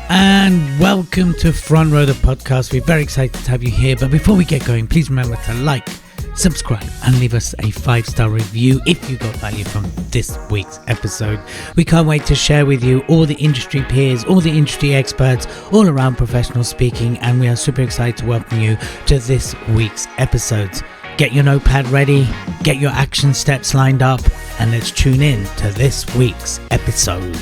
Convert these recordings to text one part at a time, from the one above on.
And welcome to Front Row, the podcast. We're very excited to have you here. But before we get going, please remember to like, subscribe, and leave us a 5-star review if you got value from this week's episode. We can't wait to share with you all the industry peers, all the industry experts, all around professional speaking. And we are super excited to welcome you to this week's episodes. Get your notepad ready, get your action steps lined up, and let's tune in to this week's episode.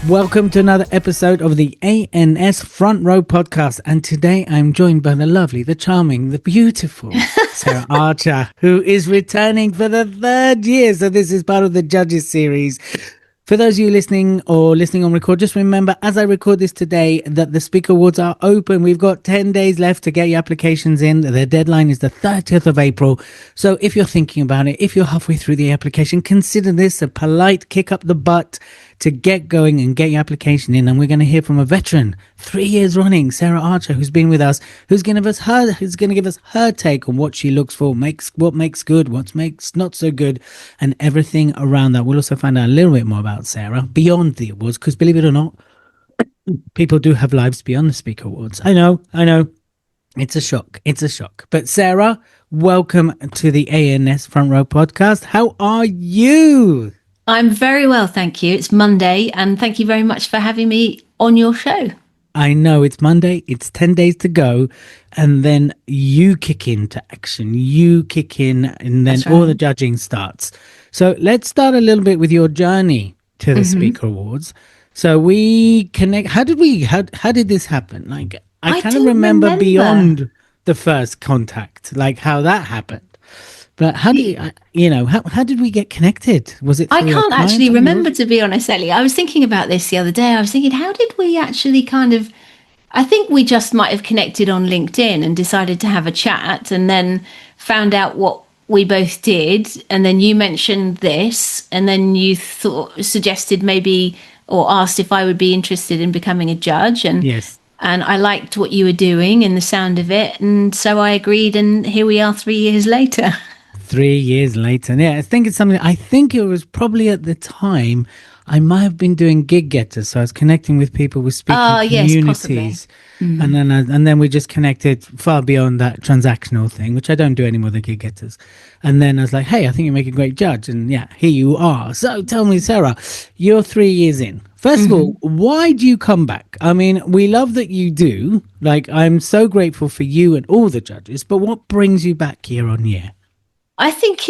Welcome to another episode of the ANS Front Row podcast, and today I'm joined by the lovely, the charming, the beautiful Sarah Archer, who is returning for the third year. So this is part of the Judges series. For those of you listening on record, just remember, as I record this today, that the Speaker Awards are open. We've got 10 days left to get your applications in. The deadline is the 30th of April. So if you're thinking about it, if you're halfway through the application, consider this a polite kick up the butt to get going and get your application in. And we're going to hear from a veteran, 3 years running, Sarah Archer, who's been with us, who's going to give us her take on what she looks for, what makes good, what makes not so good, and everything around that. We'll also find out a little bit more about Sarah beyond the awards, because believe it or not, people do have lives beyond the Speaker Awards. I know. It's a shock. But Sarah, welcome to the ANS Front Row podcast. How are you? I'm very well, thank you. It's Monday, and thank you very much for having me on your show. I know, it's Monday, it's 10 days to go, and then you kick into action. You kick in, and then all the judging starts. So let's start a little bit with your journey to the Speaker Awards. So we connect. How did this happen? Like, I kind of remember beyond the first contact, like how that happened. But how did we get connected? Was it? I can't actually remember, to be honest, Ellie. I was thinking about this the other day. I was thinking, how did we actually I think we just might have connected on LinkedIn and decided to have a chat, and then found out what we both did. And then you mentioned this, and then you suggested maybe, or asked if I would be interested in becoming a judge. And yes. And I liked what you were doing and the sound of it. And so I agreed, and here we are 3 years later. 3 years later. Yeah, I think it's something. I think it was probably at the time I might have been doing Gig Getters, so I was connecting with people with speaking communities, and then we just connected far beyond that transactional thing, which I don't do anymore, the Gig Getters. And then I was like, hey, I think you make a great judge, and yeah, here you are. So tell me, Sarah, you're 3 years in. First of all, why do you come back? I mean, we love that you do. Like, I'm so grateful for you and all the judges, but what brings you back year on year? I think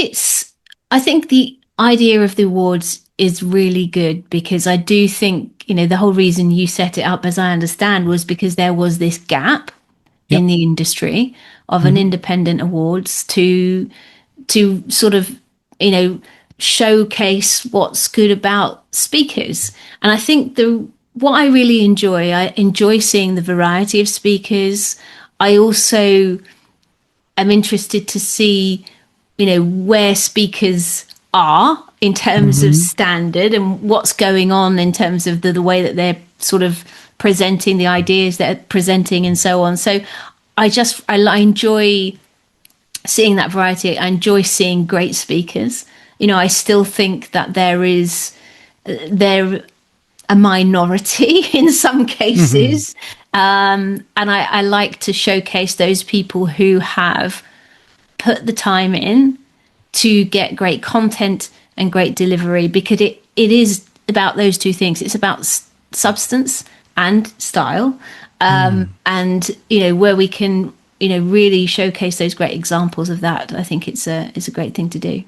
the idea of the awards is really good, because I do think, the whole reason you set it up, as I understand, was because there was this gap in the industry of an independent awards to sort of, showcase what's good about speakers. And I think what I really I enjoy seeing the variety of speakers. I also am interested to see where speakers are in terms of standard, and what's going on in terms of the way that they're sort of presenting the ideas they're presenting and so on. So I enjoy seeing that variety. I enjoy seeing great speakers. I still think that they're a minority in some cases. And I like to showcase those people who have put the time in to get great content and great delivery, because it is about those two things. It's about substance and style, and where we can really showcase those great examples of that. I think it's a great thing to do.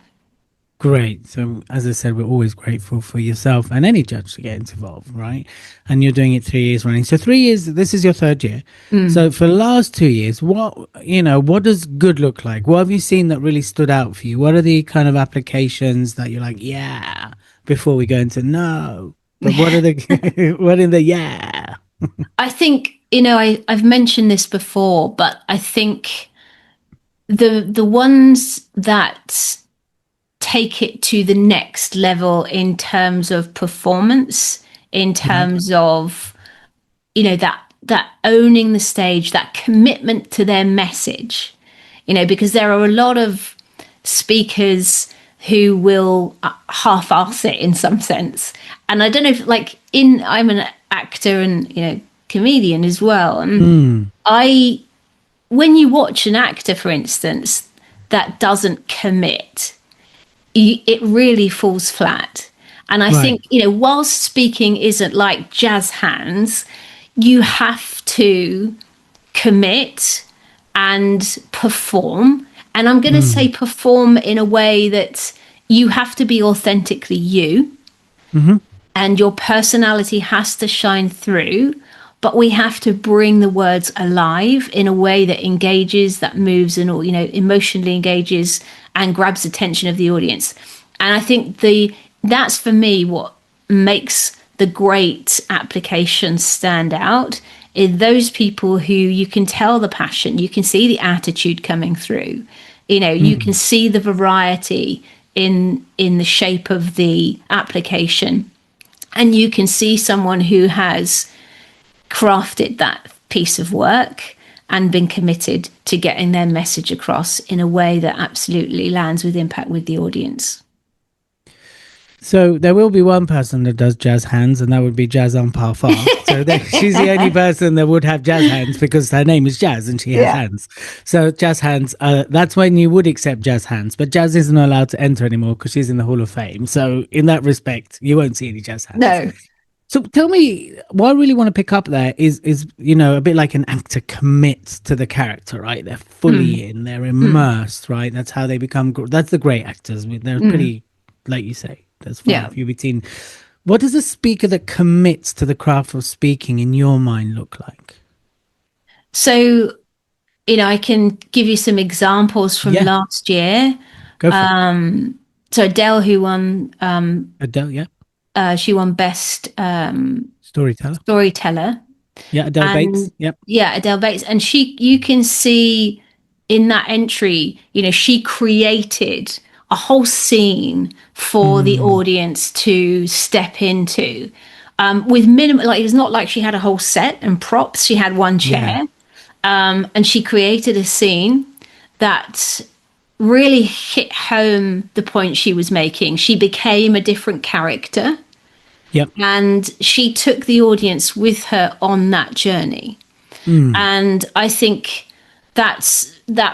Great. So, as I said, we're always grateful for yourself and any judge to get involved, right? And you're doing it 3 years running. So 3 years, this is your third year. So for the last 2 years, what does good look like? What have you seen that really stood out for you? What are the kind of applications that you're like, yeah, before we go into no? But what are the yeah? I think, I've mentioned this before, but I think the ones that take it to the next level in terms of performance, in terms of, that owning the stage, that commitment to their message, because there are a lot of speakers who will half-ass it in some sense. And I don't know if, like, I'm an actor and, you know, comedian as well. And when you watch an actor, for instance, that doesn't commit, it really falls flat. And I think, you know, whilst speaking isn't like jazz hands, you have to commit and perform. And I'm going to say perform in a way that you have to be authentically you, and your personality has to shine through. But we have to bring the words alive in a way that engages, that moves, and, you know, emotionally engages and grabs the attention of the audience. And I think that's for me what makes the great applications stand out, is those people who you can tell the passion, you can see the attitude coming through, you know, you can see the variety in the shape of the application, and you can see someone who has crafted that piece of work and been committed to getting their message across in a way that absolutely lands with impact with the audience. So there will be one person that does jazz hands, and that would be Jazz on Parfum. So she's the only person that would have jazz hands because her name is Jazz and she has hands. So jazz hands, that's when you would accept jazz hands. But Jazz isn't allowed to enter anymore because she's in the Hall of Fame. So in that respect, you won't see any jazz hands. No. So tell me, what I really want to pick up there is you know, a bit like an actor commits to the character, right? They're fully in, they're immersed, right? That's how they become. That's the great actors. They're pretty, like you say. There's far few between. What does a speaker that commits to the craft of speaking in your mind look like? So, you know, I can give you some examples from last year. Go for it. So Adele, who won Adele, she won Best Storyteller. Yeah, Adele Bates. Yep. Yeah, Adele Bates. And you can see in that entry, you know, she created a whole scene for the audience to step into, with minimal, like, it's not like she had a whole set and props. She had one chair, and she created a scene that really hit home the point she was making. She became a different character. Yep. And she took the audience with her on that journey. And I think that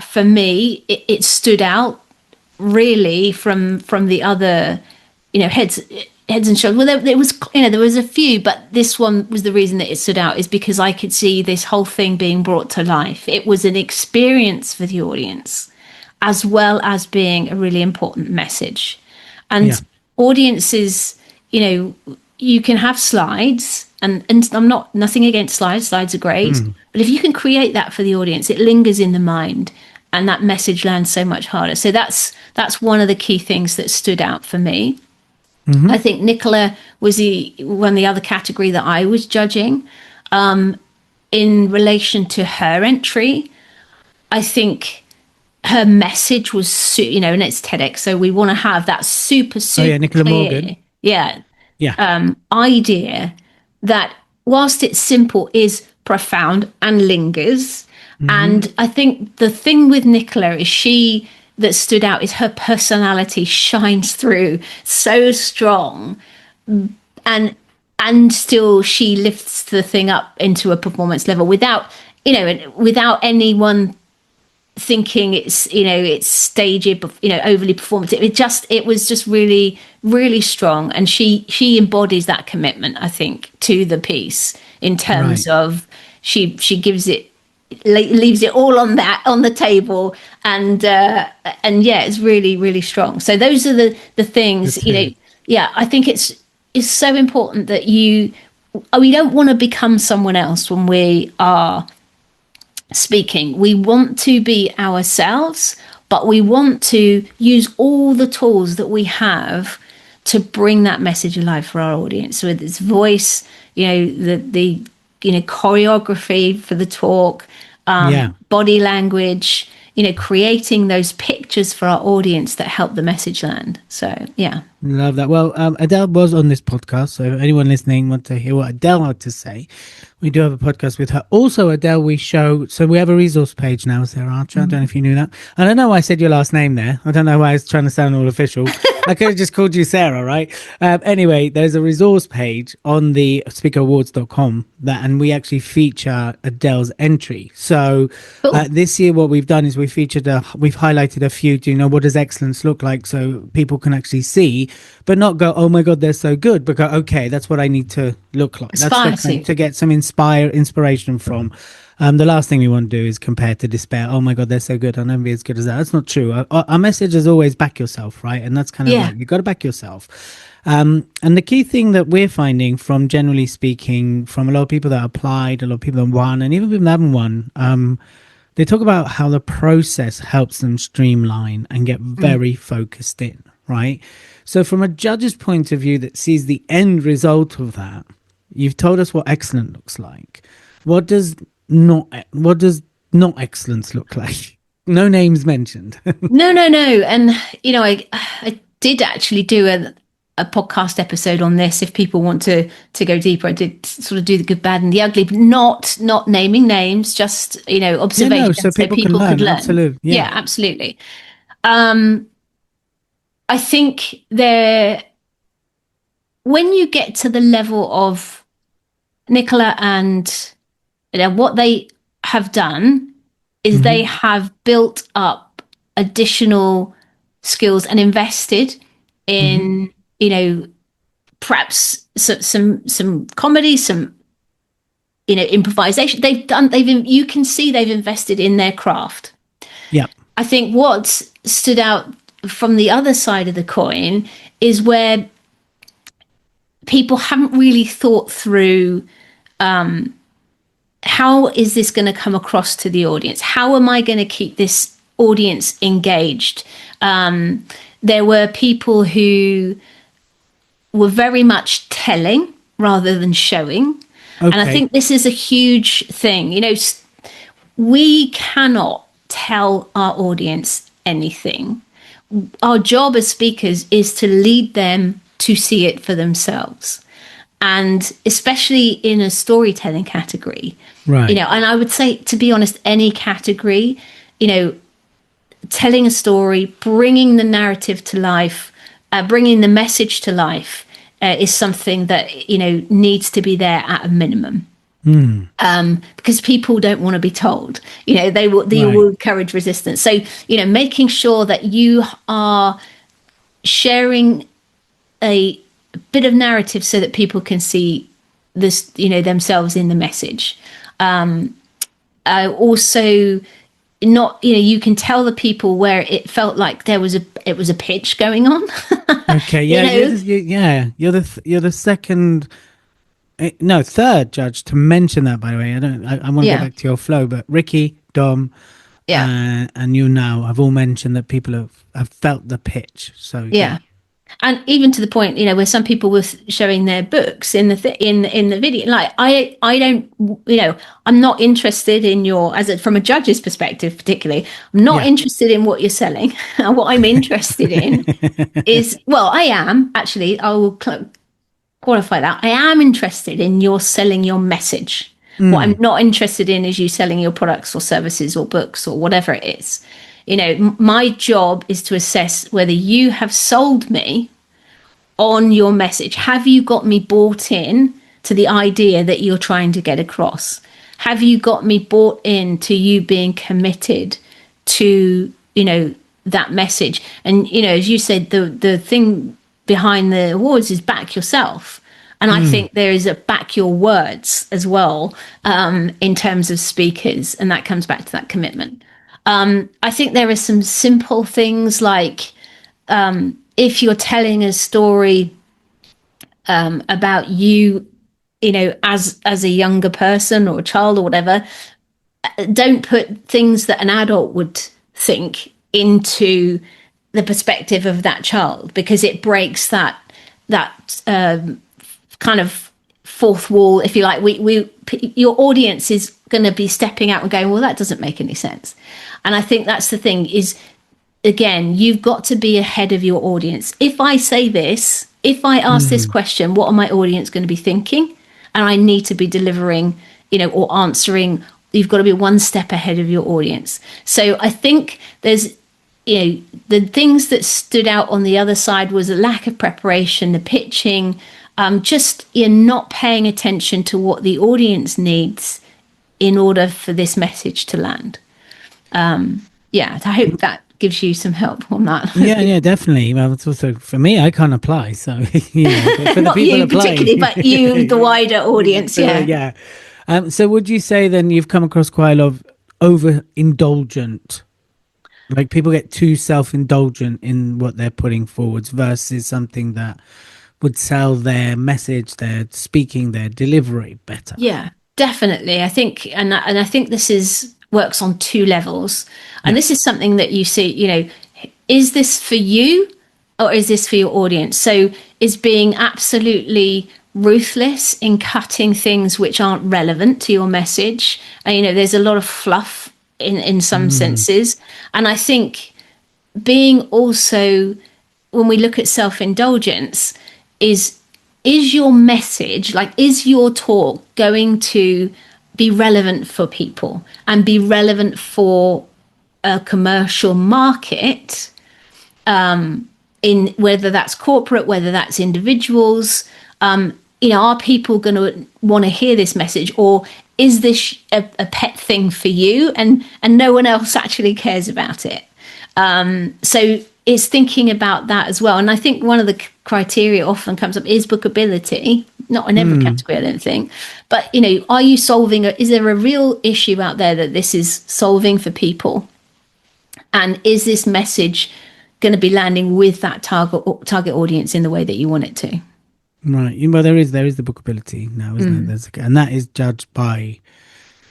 for me, it stood out really from the other, you know, heads and shoulders. Well, there was, you know, there was a few, but this one was the reason that it stood out, is because I could see this whole thing being brought to life. It was an experience for the audience, as well as being a really important message. And audiences, you know, you can have slides, and I'm nothing against slides. Slides are great, but if you can create that for the audience, it lingers in the mind, and that message lands so much harder. So that's one of the key things that stood out for me. I think Nicola won the other category that I was judging. In relation to her entry, I think her message was, you know, and it's TEDx, so we want to have that super Nicola clear, Morgan. Idea that whilst it's simple, is profound and lingers. And I think the thing with Nicola that stood out is her personality shines through so strong, and still she lifts the thing up into a performance level without anyone thinking it's, you know, it's stagey, you know, overly performative. It was just really, really strong, and she embodies that commitment, I think, to the piece in terms of she gives it, leaves it all on the table, and it's really, really strong. So those are the things, you know. I think it's so important that we don't want to become someone else when we are speaking. We want to be ourselves, but we want to use all the tools that we have to bring that message alive for our audience. So with its voice, you know, the you know, choreography for the talk, body language, creating those pictures for our audience that help the message land. So, yeah. Love that. Well, Adele was on this podcast, so if anyone listening wants to hear what Adele had to say, we do have a podcast with her. Also, Adele, we have a resource page now, Sarah Archer. I don't know if you knew that. I don't know why I said your last name there. I don't know why I was trying to sound all official. I could have just called you Sarah, right? Anyway, there's a resource page on the speakerawards.com and we actually feature Adele's entry. So this year, what we've done is we've highlighted a few, what does excellence look like, so people can actually see, but not go, oh my God, they're so good, but go, okay, that's what I need to look like. That's to get some inspiration from. The last thing we want to do is compare to despair. Oh my God, they're so good. I'll never be as good as that. That's not true. Our message is always back yourself, right? And that's kind of like, you've got to back yourself. And the key thing that we're finding from, generally speaking, from a lot of people that applied, a lot of people that won, and even people that haven't won, they talk about how the process helps them streamline and get very focused in, right? So from a judge's point of view that sees the end result of that, you've told us what excellent looks like. What does not excellence look like? No names mentioned. No. And, I did actually do a podcast episode on this. If people want to go deeper, I did sort of do the good, bad and the ugly, but not naming names, just, observations so people could learn. Absolutely. Yeah, absolutely. I think when you get to the level of Nicola and what they have done is they have built up additional skills and invested in, perhaps some comedy, some, improvisation. You can see they've invested in their craft. Yeah. I think what stood out from the other side of the coin is where people haven't really thought through, how is this going to come across to the audience? How am I going to keep this audience engaged? There were people who were very much telling rather than showing. Okay. And I think this is a huge thing. We cannot tell our audience anything. Our job as speakers is to lead them to see it for themselves. And especially in a storytelling category, right? And I would say, to be honest, any category, telling a story, bringing the narrative to life, bringing the message to life is something that, needs to be there at a minimum. Because people don't want to be told, they will encourage resistance. So, making sure that you are sharing a bit of narrative so that people can see this, themselves in the message. Also, not, you can tell the people where it felt like it was a pitch going on. Okay, yeah, you're the second. No, third judge to mention that, by the way. I want to go back to your flow, but Ricky, Dom, and you now have all mentioned that people have felt the pitch. So yeah. And even to the point, where some people were showing their books in the video. Like I don't, I'm not interested in from a judge's perspective, particularly, I'm not interested in what you're selling. What I'm interested in is, I am actually, I will qualify that. I am interested in your selling your message. What I'm not interested in is you selling your products or services or books or whatever it is. My job is to assess whether you have sold me on your message. Have you got me bought in to the idea that you're trying to get across? Have you got me bought in to you being committed to, that message? And, as you said, the thing behind the awards is back yourself. And I think there is a back your words as well, in terms of speakers. And that comes back to that commitment. I think there are some simple things like, if you're telling a story about you, as a younger person or a child or whatever, don't put things that an adult would think into the perspective of that child, because it breaks that kind of fourth wall, if you like. Your audience is going to be stepping out and going, well, that doesn't make any sense. And I think that's the thing is, again, you've got to be ahead of your audience. If I say this, if I ask this question, what are my audience going to be thinking? And I need to be delivering, or answering. You've got to be one step ahead of your audience. So I think there's, the things that stood out on the other side was a lack of preparation, the pitching, just not paying attention to what the audience needs in order for this message to land. I hope that gives you some help on that. Yeah, definitely. Well, it's also for me, I can't apply. So, but for the not people you applying, particularly, but you, the wider audience. Yeah. So would you say then you've come across quite a lot of overindulgent, like people get too self-indulgent in what they're putting forwards versus something that would sell their message, their speaking, their delivery better? Yeah, definitely. I think, and I think this works on two levels. And this is something that you see, is this for you or is this for your audience? So is being absolutely ruthless in cutting things which aren't relevant to your message. And, there's a lot of fluff in some senses. And I think being also, when we look at self-indulgence, is your message, like, is your talk going to be relevant for people and be relevant for a commercial market, in whether that's corporate, whether that's individuals? Are people going to want to hear this message, or is this a pet thing for you and no one else actually cares about it? So it's thinking about that as well. And I think one of the criteria often comes up is bookability, not in every category, I don't think. But, are you solving, is there a real issue out there that this is solving for people? And is this message going to be landing with that target audience in the way that you want it to? Right. Well, there is the bookability now, isn't it? And that is judged by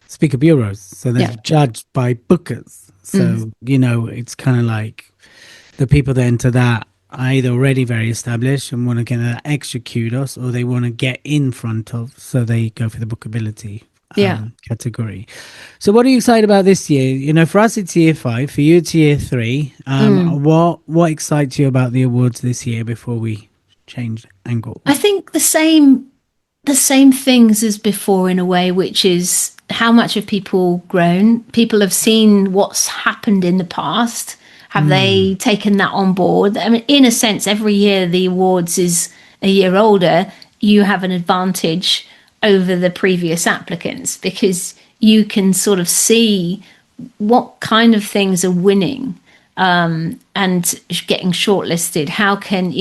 speaker bureaus. So that's judged by bookers. So, it's kind of like the people that enter that are either already very established and want to get that extra kudos, or they want to get in front of, so they go for the bookability category. So what are you excited about this year? For us it's year 5, for you it's year 3. What excites you about the awards this year before we change angle? I think the same things as before, in a way, which is how much have people grown? People have seen what's happened in the past. Have they taken that on board? I mean, in a sense, every year the awards is a year older, you have an advantage over the previous applicants, because you can sort of see what kind of things are winning, and getting shortlisted. How can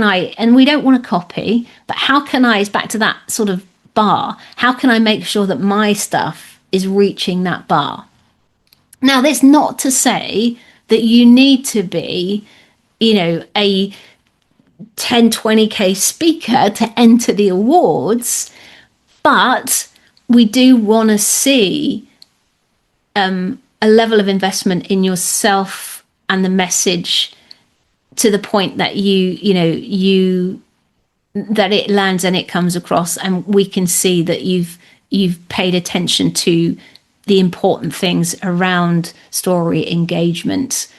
I, and we don't want to copy, but how can I, it's back to that sort of bar. How can I make sure that my stuff is reaching that bar? Now, that's not to say that you need to be, a 10, 20K speaker to enter the awards, but we do want to see a level of investment in yourself and the message, to the point that that it lands and it comes across, and we can see that you've paid attention to the important things around story engagement,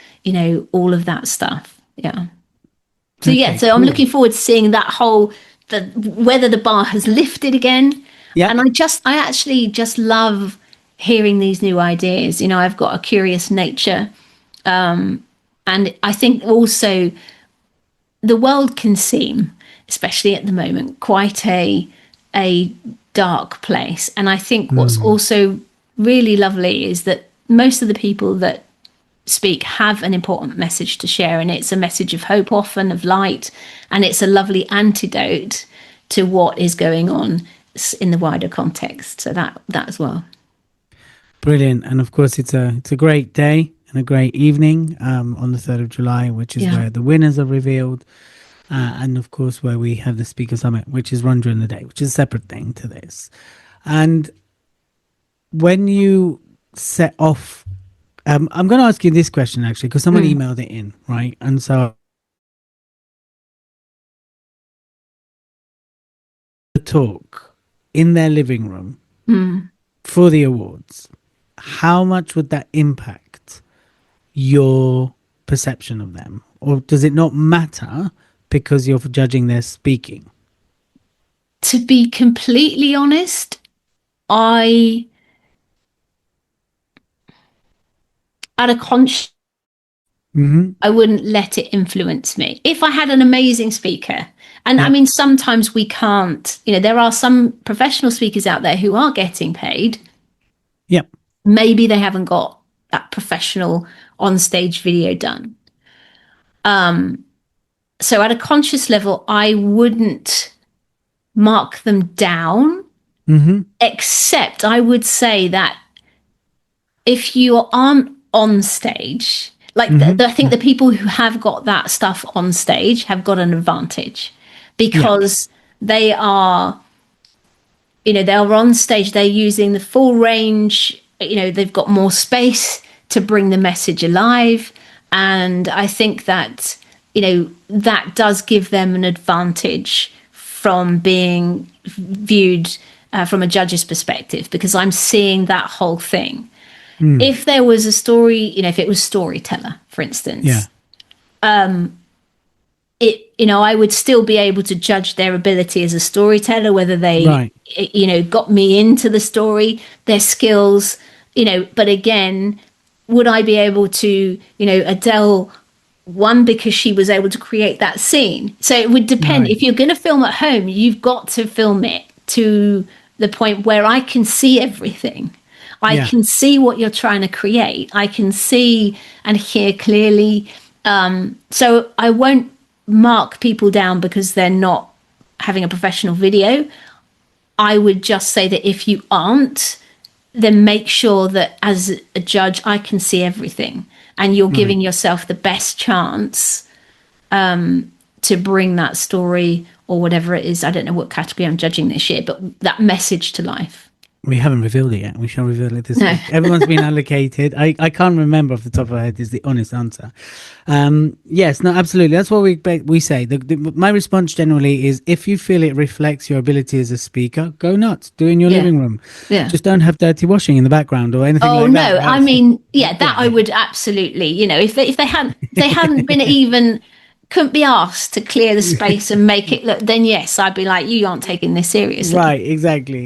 all of that stuff. Yeah. So Okay, so cool. I'm looking forward to seeing that whether the bar has lifted again. Yeah. And I actually just love hearing these new ideas. I've got a curious nature. And I think also the world can seem, especially at the moment, quite a dark place. And I think what's also really lovely is that most of the people that speak have an important message to share, and it's a message of hope, often of light, and it's a lovely antidote to what is going on in the wider context. So that as well. Brilliant. And of course it's a great day and a great evening on the 3rd of July, which is where the winners are revealed, and of course where we have the Speaker Summit, which is run during the day, which is a separate thing to this. And when you set off, I'm going to ask you this question actually, because someone emailed it in, right? And so talk in their living room for the awards, how much would that impact your perception of them? Or does it not matter because you're judging their speaking? To be completely honest, I at a conscious, I wouldn't let it influence me. If I had an amazing speaker, and I mean, sometimes we can't, there are some professional speakers out there who are getting paid. Yep. Maybe they haven't got that professional on-stage video done. So at a conscious level, I wouldn't mark them down, except I would say that if you aren't on stage, like I think the people who have got that stuff on stage have got an advantage because they are, they're on stage, they're using the full range, they've got more space to bring the message alive. And I think that, that does give them an advantage from being viewed from a judge's perspective, because I'm seeing that whole thing. If there was a story, if it was Storyteller, for instance, I would still be able to judge their ability as a storyteller, whether they, got me into the story, their skills, but again, would I be able to, Adele won because she was able to create that scene. So it would depend. If you're going to film at home, you've got to film it to the point where I can see everything. I can see what you're trying to create. I can see and hear clearly. So I won't mark people down because they're not having a professional video. I would just say that if you aren't, then make sure that as a judge, I can see everything and you're giving yourself the best chance to bring that story or whatever it is. I don't know what category I'm judging this year, but that message to life. We haven't revealed it yet. We shall reveal it this week. Everyone's been allocated. I can't remember off the top of my head is the honest answer. Yes, no, absolutely. That's what we say. My response generally is if you feel it reflects your ability as a speaker, go nuts. Do it in your living room. Yeah. Just don't have dirty washing in the background or anything like that. Oh, no. I mean, that I would absolutely, if they hadn't been even... couldn't be asked to clear the space and make it look, then yes, I'd be like, you aren't taking this seriously. Right, exactly.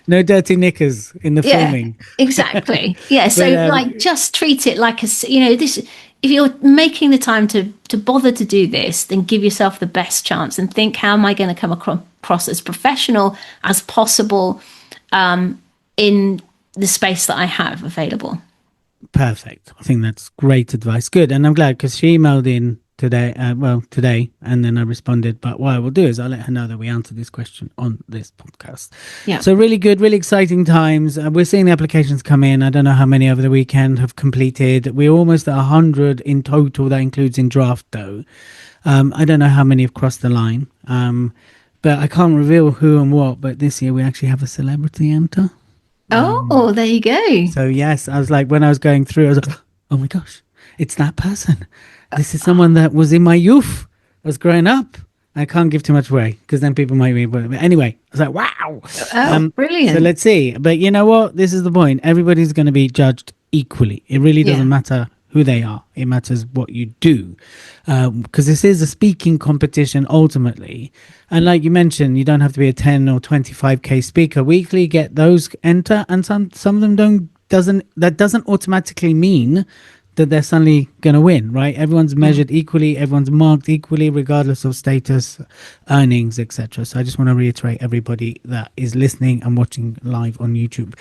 No dirty knickers in the filming. Exactly. Yeah, so just treat it like this, if you're making the time to bother to do this, then give yourself the best chance and think, how am I going to come across as professional as possible in the space that I have available. Perfect. I think that's great advice. Good. And I'm glad because she emailed in today, and then I responded, but what I will do is I'll let her know that we answered this question on this podcast. So really good, really exciting times. We're seeing the applications come in. I don't know how many over the weekend have completed. We're almost at 100 in total. That includes in draft though. I don't know how many have crossed the line, but I can't reveal who and what, but this year we actually have a celebrity enter. There you go. So yes, I was like, when I was going through, I was like, oh my gosh, it's that person. This is someone that was in my youth. I was growing up. I can't give too much away because then people might be. But anyway, I was like, wow. Brilliant. So let's see. But you know what? This is the point. Everybody's going to be judged equally. It really doesn't matter who they are. It matters what you do. Because this is a speaking competition ultimately. And like you mentioned, you don't have to be a 10 or 25K speaker weekly. Get those enter. And some of them that doesn't automatically mean that they're suddenly going to win, right? Everyone's measured equally, everyone's marked equally, regardless of status, earnings, etc. So I just want to reiterate everybody that is listening and watching live on YouTube.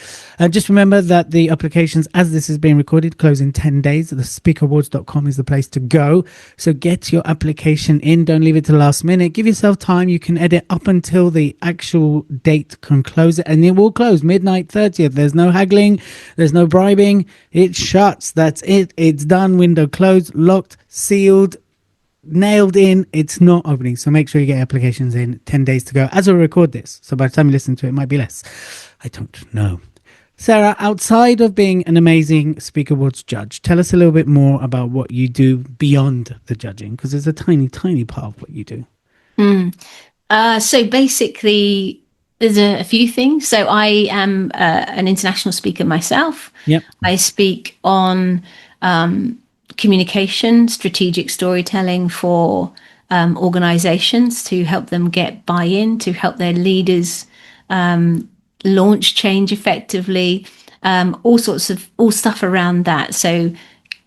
Just remember that the applications, as this is being recorded, close in 10 days. TheSpeakerAwards.com is the place to go. So get your application in. Don't leave it to the last minute. Give yourself time. You can edit up until the actual date can close it, and it will close midnight 30th. There's no haggling. There's no bribing. It shuts. That's it. It's done. Window closed, locked, sealed, nailed in. It's not opening. So make sure you get applications in. 10 days to go as I record this. So by the time you listen to it, it might be less. I don't know. Sarah, outside of being an amazing Speaker Awards judge, tell us a little bit more about what you do beyond the judging, because it's a tiny, tiny part of what you do. So basically, there's a few things. So I am an international speaker myself. Yep. I speak on communication, strategic storytelling for organizations to help them get buy-in, to help their leaders launch change effectively, all stuff around that. So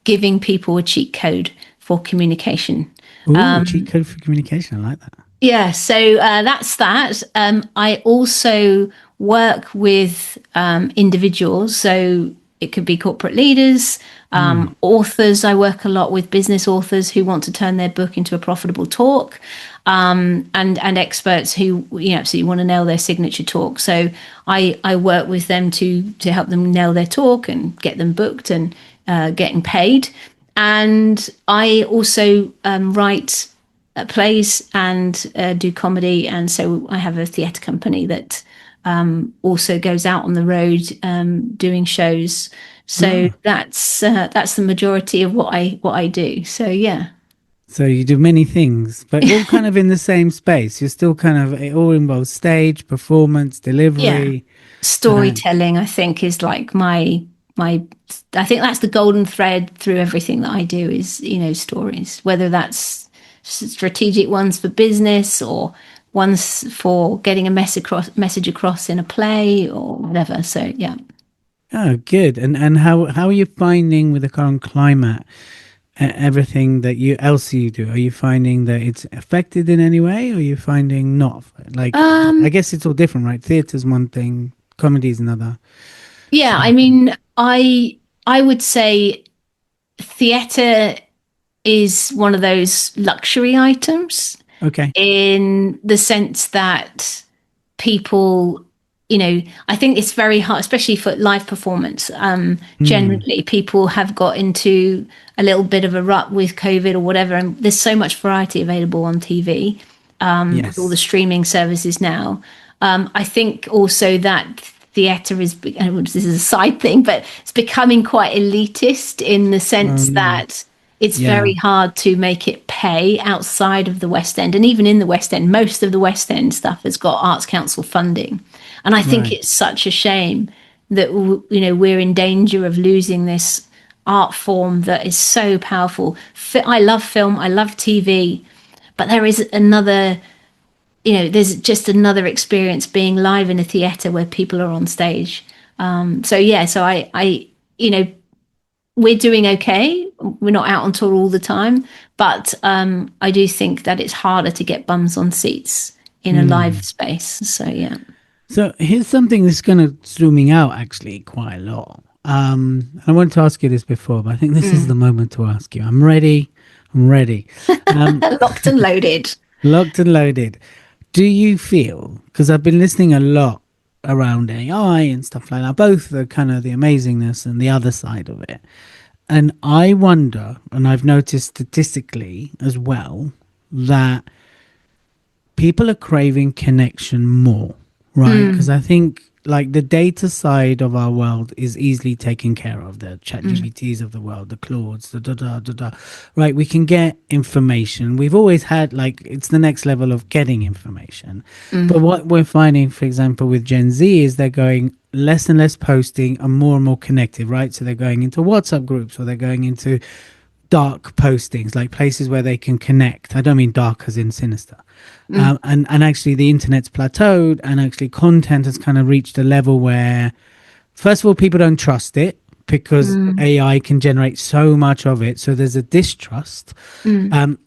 giving people a cheat code for communication. Ooh, a cheat code for communication. I like that. Yeah, so that's that. I also work with individuals, so it could be corporate leaders, authors. I work a lot with business authors who want to turn their book into a profitable talk, and experts who absolutely want to nail their signature talk. So I work with them to help them nail their talk and get them booked and getting paid. And I also write plays and do comedy, and so I have a theatre company that also goes out on the road doing shows. So that's the majority of what I do. So yeah. So you do many things, but all kind of in the same space. You're still kind of, it all involves stage, performance, delivery. Storytelling, I think, is like my I think that's the golden thread through everything that I do is, stories, whether that's strategic ones for business or ones for getting a message across in a play or whatever. So yeah. Oh, good. And how are you finding with the current climate, everything that you do? Are you finding that it's affected in any way, or are you finding not? Like, I guess it's all different, right? Theatre's one thing, comedy is another. Yeah, I mean, I would say theatre is one of those luxury items. Okay. In the sense that people, I think it's very hard, especially for live performance. Generally, people have got into a little bit of a rut with COVID or whatever, and there's so much variety available on TV with all the streaming services now. I think also that theatre is, this is a side thing, but it's becoming quite elitist in the sense that it's very hard to make it pay outside of the West End. And even in the West End, most of the West End stuff has got Arts Council funding. And I think it's such a shame that, we're in danger of losing this art form that is so powerful. I love film, I love TV, but there is another, there's just another experience being live in a theatre where people are on stage. So I we're doing okay. We're not out on tour all the time, but I do think that it's harder to get bums on seats in a live space. So yeah. So here's something that's kind of zooming out actually quite a lot. I wanted to ask you this before, but I think this is the moment to ask you. I'm ready. Locked and loaded. Locked and loaded. Do you feel, because I've been listening a lot around AI and stuff like that, both the kind of the amazingness and the other side of it. And I wonder, and I've noticed statistically as well, that people are craving connection more, right? Because I think like the data side of our world is easily taken care of. The ChatGPTs of the world, the Claudes, the right? We can get information. We've always had, like, it's the next level of getting information. But what we're finding, for example, with Gen Z is they're going less and less posting and more connected, right? So they're going into WhatsApp groups, or they're going into dark postings, like places where they can connect. I don't mean dark as in sinister. And actually the internet's plateaued, and actually content has kind of reached a level where, first of all, people don't trust it because AI can generate so much of it. So there's a distrust.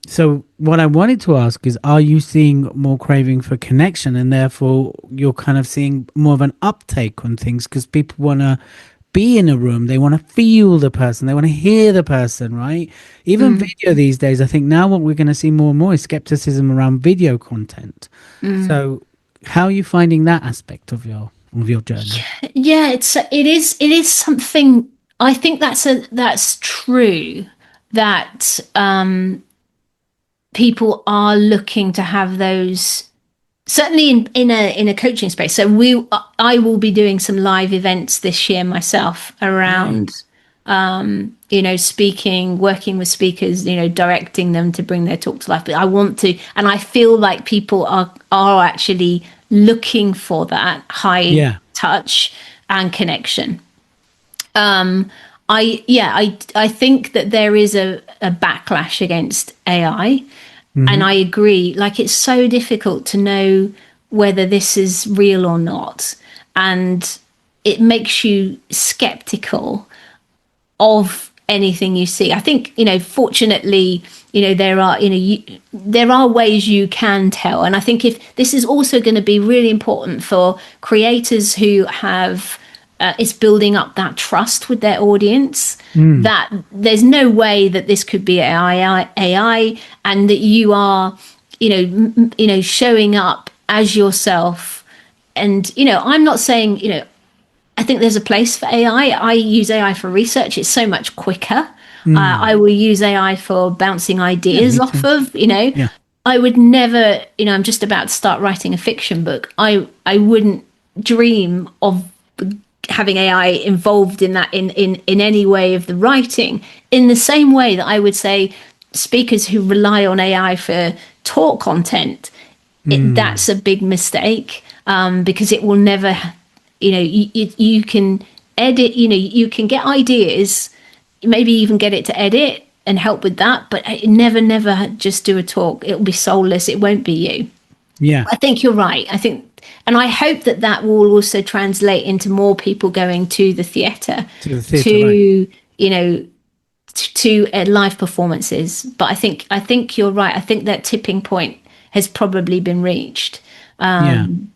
So what I wanted to ask is, are you seeing more craving for connection, and therefore you're kind of seeing more of an uptake on things because people want to be in a room, they want to feel the person, they want to hear the person, right? Even video these days, I think now what we're going to see more and more is skepticism around video content. So how are you finding that aspect of your journey? Yeah, it is something. I think that's true, that people are looking to have those, certainly in a coaching space. So I will be doing some live events this year myself around speaking, working with speakers, directing them to bring their talk to life. But I want to, and I feel like people are actually looking for that high touch and connection. I think that there is a backlash against AI, and I agree. Like, it's so difficult to know whether this is real or not, and it makes you skeptical of anything you see. I think, fortunately, there are ways you can tell, and I think if this is also going to be really important for creators who have. It's building up that trust with their audience, that there's no way that this could be AI, and that you are, showing up as yourself. And, I'm not saying, I think there's a place for AI. I use AI for research. It's so much quicker. I will use AI for bouncing ideas off of, I would never, I'm just about to start writing a fiction book. I wouldn't dream of having AI involved in that in any way of the writing, in the same way that I would say speakers who rely on AI for talk content, that's a big mistake, because it will never, you can edit, you can get ideas, maybe even get it to edit and help with that, but never just do a talk. It'll be soulless. It won't be you. Yeah. I think you're right. And I hope that will also translate into more people going to the theatre, to live performances. But I think you're right. I think that tipping point has probably been reached. So, and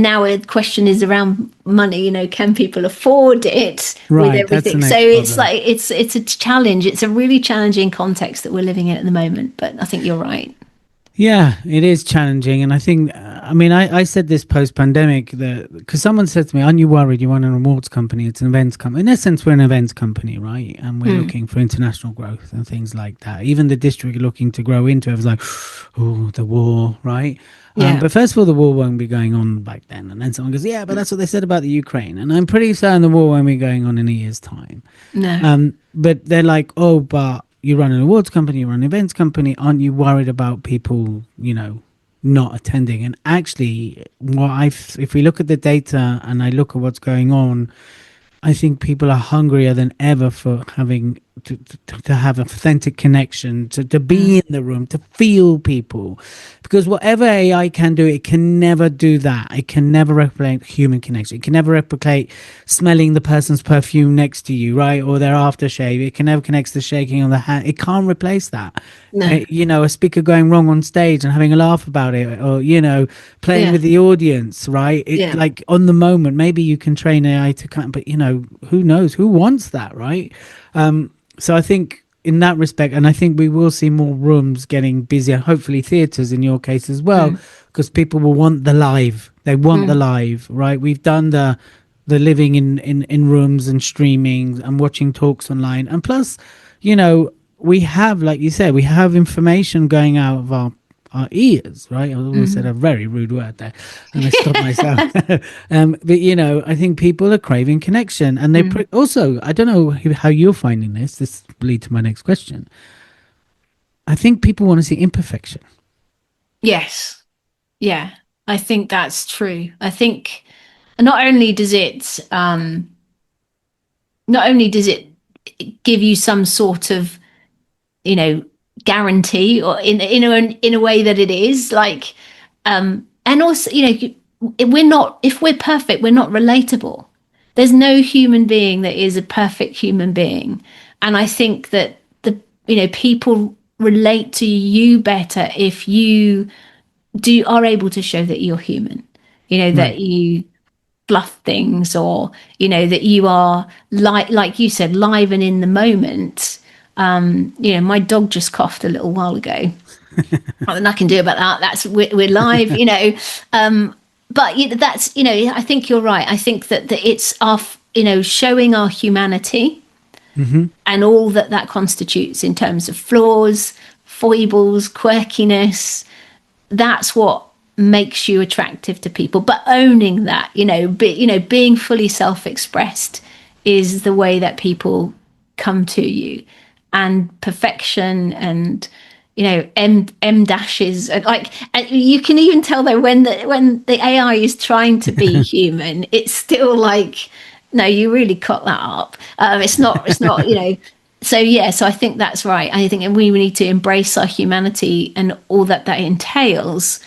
now the question is around money. Can people afford it with everything? So it's like it's a challenge. It's a really challenging context that we're living in at the moment. But I think you're right. Yeah, it is challenging. And I think, I said this post-pandemic, because someone said to me, aren't you worried? You want an awards company, it's an events company. In essence, we're an events company, right? And we're looking for international growth and things like that. Even the district looking to grow into it was like, oh, the war, right? Yeah. But first of all, the war won't be going on back then. And then someone goes, yeah, but that's what they said about the Ukraine. And I'm pretty certain the war won't be going on in a year's time. No. But they're like, oh, but you run an awards company, you run an events company, aren't you worried about people, not attending? And actually, if we look at the data and I look at what's going on, I think people are hungrier than ever for having to have authentic connection, to be in the room, to feel people. Because whatever AI can do, it can never do that. It can never replicate human connection. It can never replicate smelling the person's perfume next to you, right? Or their aftershave. It can never connect the shaking of the hand. It can't replace that. No. A speaker going wrong on stage and having a laugh about it, or, playing with the audience, right? Like on the moment, maybe you can train AI to come, but, who knows? Who wants that, right? So I think in that respect, and I think we will see more rooms getting busier, hopefully theatres in your case as well, because people will want the live. They want the live, right? We've done the living in rooms and streaming and watching talks online. And plus, we have, like you said, we have information going out of our ears, right? I almost said a very rude word there, and I stopped myself. But I think people are craving connection, and they also, I don't know how you're finding this. This leads to my next question. I think people want to see imperfection. Yes, yeah, I think that's true. I think not only does it give you some sort of, guarantee, or in a way that it is like, and also, if we're perfect, we're not relatable. There's no human being that is a perfect human being. And I think that people relate to you better if you are able to show that you're human, that you fluff things, or, that you are like you said, live and in the moment. My dog just coughed a little while ago. Nothing I can do about that. We're live, but that's, I think you're right. I think that it's our, showing our humanity and all that constitutes in terms of flaws, foibles, quirkiness. That's what makes you attractive to people. But owning that, being fully self-expressed is the way that people come to you, and perfection and M dashes, and you can even tell though when the AI is trying to be human, it's still like, no, you really cut that up. It's not so yeah, so I think that's right. I think we need to embrace our humanity and all that entails,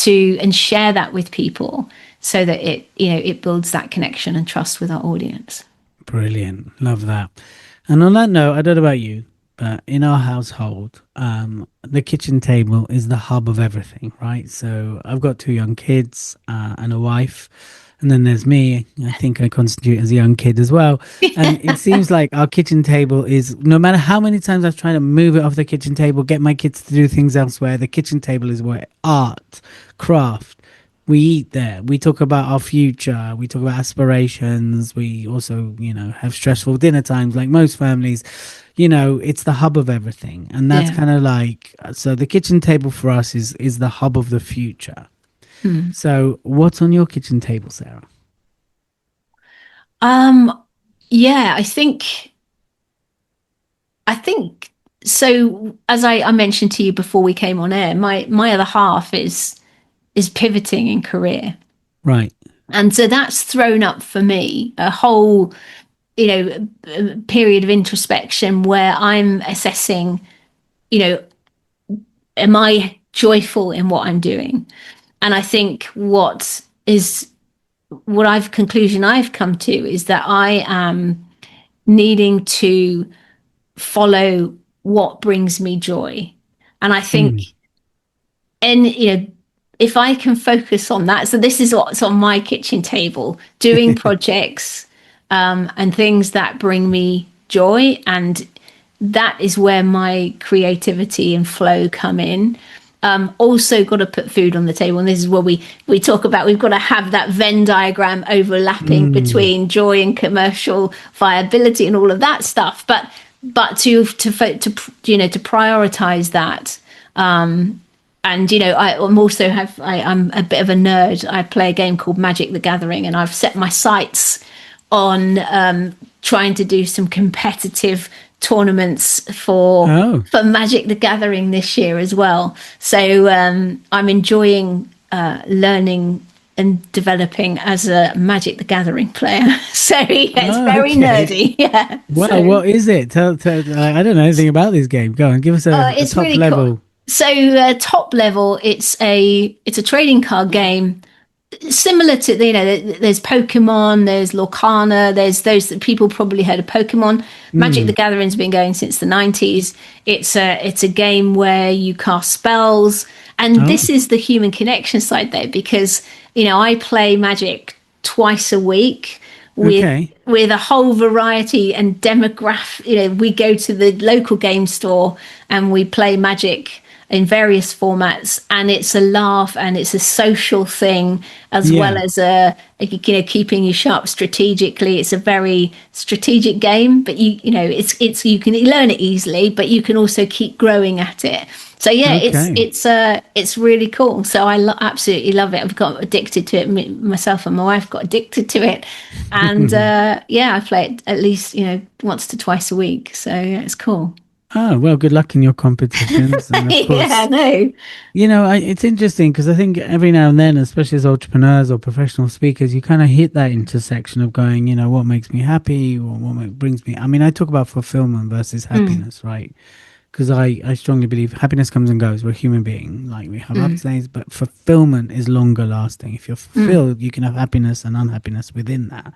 and share that with people, so that it builds that connection and trust with our audience. Brilliant. Love that. And on that note, I don't know about you, but in our household, the kitchen table is the hub of everything, right? So I've got 2 young kids and a wife, and then there's me. I think I constitute as a young kid as well. And it seems like our kitchen table is, no matter how many times I've tried to move it off the kitchen table, get my kids to do things elsewhere, the kitchen table is where art, craft, we eat there. We talk about our future. We talk about aspirations. We also, have stressful dinner times like most families. It's the hub of everything. And that's kind of like, so the kitchen table for us is the hub of the future. So what's on your kitchen table, Sarah? Yeah, I think so. As I mentioned to you before we came on air, my other half is pivoting in career. Right. And so that's thrown up for me a whole, period of introspection where I'm assessing, am I joyful in what I'm doing? And I think conclusion I've come to is that I am needing to follow what brings me joy. And I think, if I can focus on that, so this is what's on my kitchen table, doing projects and things that bring me joy. And that is where my creativity and flow come in. Also got to put food on the table. And this is where we talk about, we've got to have that Venn diagram overlapping between joy and commercial viability and all of that stuff. But to prioritize that. And, I'm a bit of a nerd. I play a game called Magic the Gathering, and I've set my sights on trying to do some competitive tournaments for Magic the Gathering this year as well. So I'm enjoying learning and developing as a Magic the Gathering player. So yeah, it's very nerdy. Yeah. Well, so, what is it? Tell, I don't know anything about this game. Go on, give us a top really level. Cool. So top level, it's a trading card game similar to, there's Pokemon, there's Lorcana, there's those that people probably heard of Pokemon. Magic the Gathering's been going since the 90s. It's a game where you cast spells, and this is the human connection side there, because I play Magic twice a week with a whole variety and demographic. We go to the local game store and we play Magic in various formats, and it's a laugh and it's a social thing as well as keeping you sharp strategically. It's a very strategic game, but you can learn it easily, but you can also keep growing at it. So it's really cool. So I absolutely love it. I've got addicted to it. Myself and my wife got addicted to it, and I play it at least once to twice a week. So it's cool. Oh, well, good luck in your competitions. And of course, yeah, no. It's interesting because I think every now and then, especially as entrepreneurs or professional speakers, you kind of hit that intersection of going, what makes me happy or what brings me. I mean, I talk about fulfillment versus happiness, right? Because I strongly believe happiness comes and goes. We're a human being. Like, we have ups and downs, but fulfillment is longer lasting. If you're fulfilled, you can have happiness and unhappiness within that.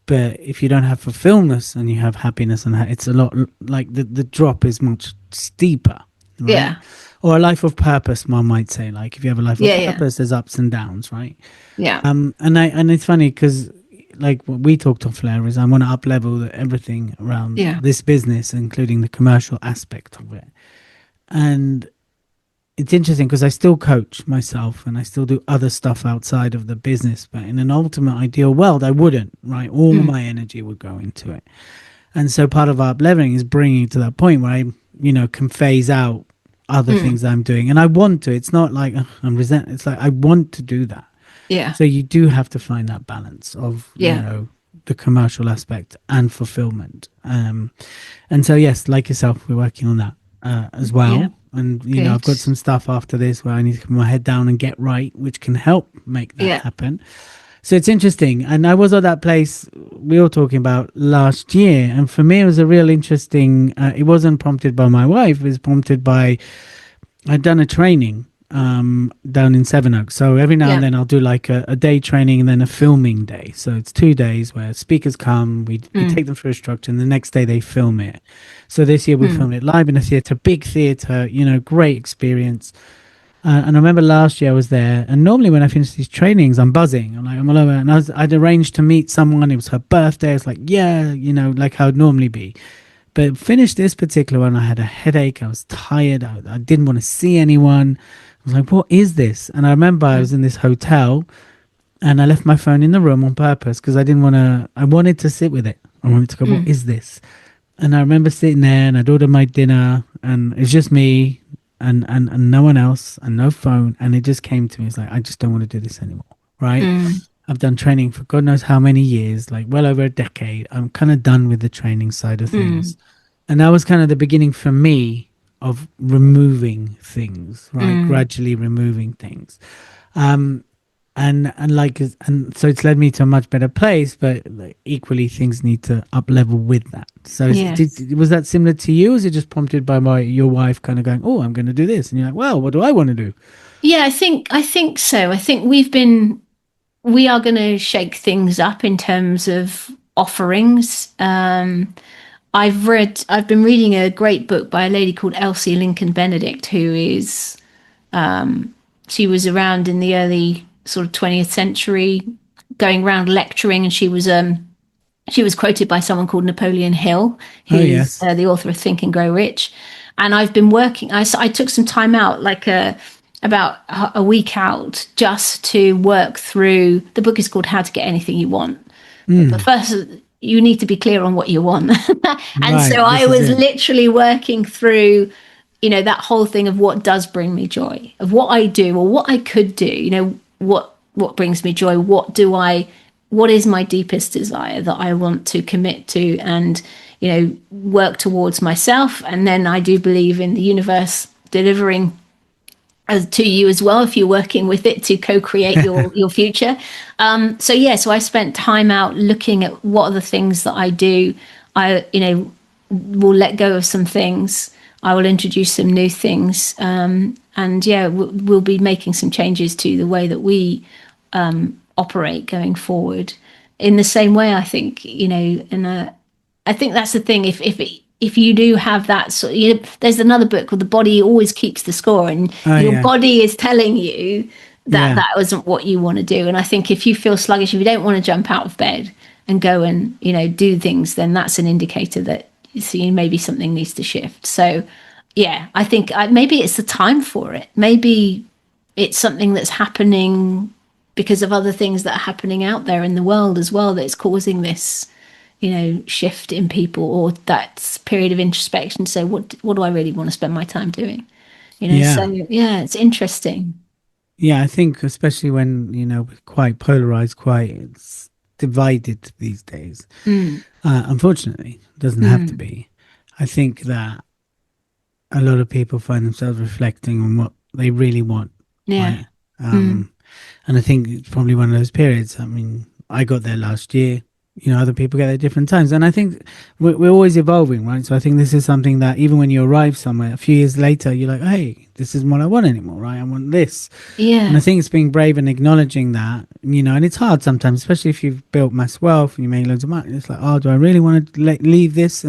But if you don't have fulfillment and you have happiness, and it's a lot like the drop is much steeper, right? Yeah. Or a life of purpose, one might say. Like if you have a life of purpose, there's ups and downs, right? Yeah. And it's funny because like what we talked off Flair is I want to up level everything around this business, including the commercial aspect of it. And it's interesting because I still coach myself and I still do other stuff outside of the business. But in an ultimate ideal world, I wouldn't, right? All of my energy would go into it. And so part of up leveling is bringing to that point where I, can phase out other things that I'm doing. And I want to. It's not like I'm resent. It's like I want to do that. Yeah. So you do have to find that balance of, the commercial aspect and fulfillment. And so, yes, like yourself, we're working on that as Yeah, well. And, I've good. got some stuff after this where I need to put my head down and get right, which can help make that Yeah. happen. So it's interesting. And I was at that place we were talking about last year. And for me, it was a real interesting, it wasn't prompted by my wife, it was prompted by, I'd done a training down in Sevenoaks. So every now and Yeah. then I'll do like a day training and then a filming day. So it's 2 days where speakers come, we take them through a structure, and the next day they film it. So this year we Mm. filmed it live in a theatre, big theatre, great experience. And I remember last year I was there, and normally when I finish these trainings, I'm buzzing. I'm all over, and I'd arranged to meet someone. It was her birthday. It's like, yeah, like how it'd normally be. But finished this particular one, I had a headache. I was tired. I didn't want to see anyone. I was like, what is this? And I remember I was in this hotel, and I left my phone in the room on purpose because I didn't want to. I wanted to sit with it. I wanted to go, what is this? And I remember sitting there, and I'd ordered my dinner, and it's just me and no one else and no phone. And it just came to me. It's like, I just don't want to do this anymore. Right. Mm. I've done training for God knows how many years, like well over a decade. I'm kind of done with the training side of things. And that was kind of the beginning for me of removing things, right? Gradually removing things. And so it's led me to a much better place, but like, equally things need to up level with that. So Yes. was that similar to you? Or is it just prompted by your wife kind of going, oh, I'm going to do this? And you're like, well, what do I want to do? Yeah, I think so. I think we are going to shake things up in terms of offerings. I've been reading a great book by a lady called Elsie Lincoln Benedict, who is, she was around in the early sort of 20th century, going around lecturing, and she was quoted by someone called Napoleon Hill, Oh, who's yes. the author of Think and Grow Rich. And I've been working. I took some time out, like about a week out, just to work through. The book is called How to Get Anything You Want. But first, you need to be clear on what you want. And Right. so I This is was it. literally working through, that whole thing of what does bring me joy, of what I do or what I could do. What brings me joy. What is my deepest desire that I want to commit to and, work towards myself. And then I do believe in the universe delivering to you as well if you're working with it to co-create your future. So I spent time out looking at what are the things that I do. I will let go of some things. I will introduce some new things, and we'll be making some changes to the way that we operate going forward. In the same way, I think and I think that's the thing. If you do have that sort, there's another book called The Body Always Keeps the Score, and Oh, your yeah. body is telling you that Yeah. that wasn't what you want to do. And I think if you feel sluggish, if you don't want to jump out of bed and go and do things, then that's an indicator that maybe something needs to shift. So yeah, I think maybe it's the time for it. Maybe it's something that's happening because of other things that are happening out there in the world as well that's causing this shift in people, or that period of introspection to say, what do I really want to spend my time doing? So Yeah. yeah, it's interesting. Yeah. I think, especially when, we're quite polarized, quite it's divided these days. Unfortunately, it doesn't have to be. I think that a lot of people find themselves reflecting on what they really want, Yeah. right? And I think it's probably one of those periods. I mean, I got there last year. Other people get there at different times, and I think we're always evolving, right? So I think this is something that even when you arrive somewhere, a few years later, you're like, "Hey, this isn't what I want anymore, right? I want this." And I Yeah. think it's being brave and acknowledging that, and it's hard sometimes, especially if you've built mass wealth and you make loads of money. It's like, oh, do I really want to leave this?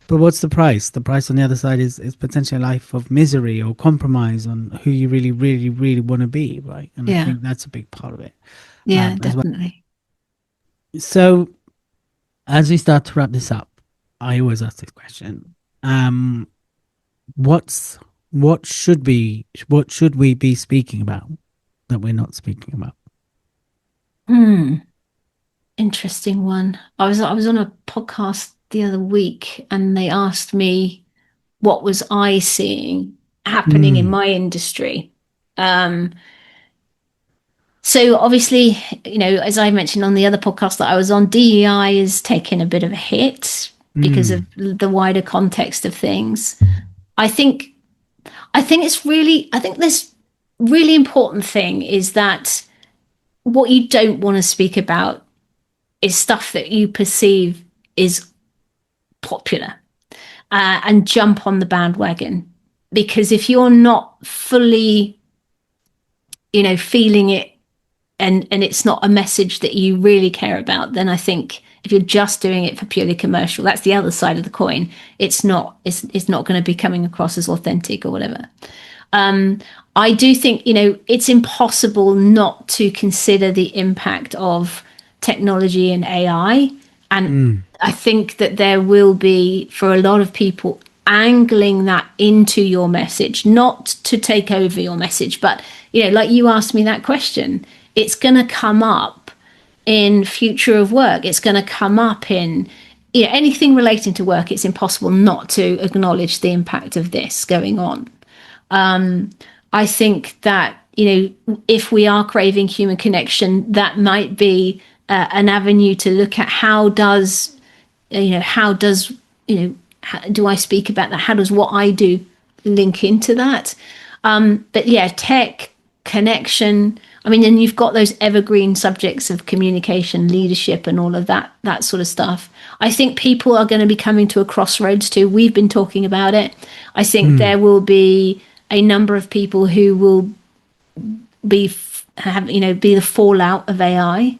But what's the price? The price on the other side is potentially a life of misery or compromise on who you really, really, really want to be, right? And I Yeah. think that's a big part of it Yeah, as well. definitely. So as we start to wrap this up, I always ask this question: what's what should we be speaking about that we're not speaking about? Interesting one. I was on a podcast the other week, and they asked me what was I seeing happening in Mm, my industry. Um, So obviously, as I mentioned on the other podcast that I was on, DEI is taking a bit of a hit because of the wider context of things. I think this really important thing is that what you don't want to speak about is stuff that you perceive is popular, and jump on the bandwagon. Because if you're not fully, feeling it, and it's not a message that you really care about, then I think if you're just doing it for purely commercial, that's the other side of the coin. It's not going to be coming across as authentic or whatever. I do think, it's impossible not to consider the impact of technology and AI. And I think that there will be, for a lot of people, angling that into your message, not to take over your message, but, like you asked me that question, it's going to come up in future of work. It's going to come up in anything relating to work. It's impossible not to acknowledge the impact of this going on. I think that, if we are craving human connection, that might be an avenue to look at how do I speak about that? How does what I do link into that? But yeah, tech, connection. I mean, and you've got those evergreen subjects of communication, leadership, and all of that sort of stuff. I think people are going to be coming to a crossroads too. We've been talking about it. I think there will be a number of people who will be the fallout of AI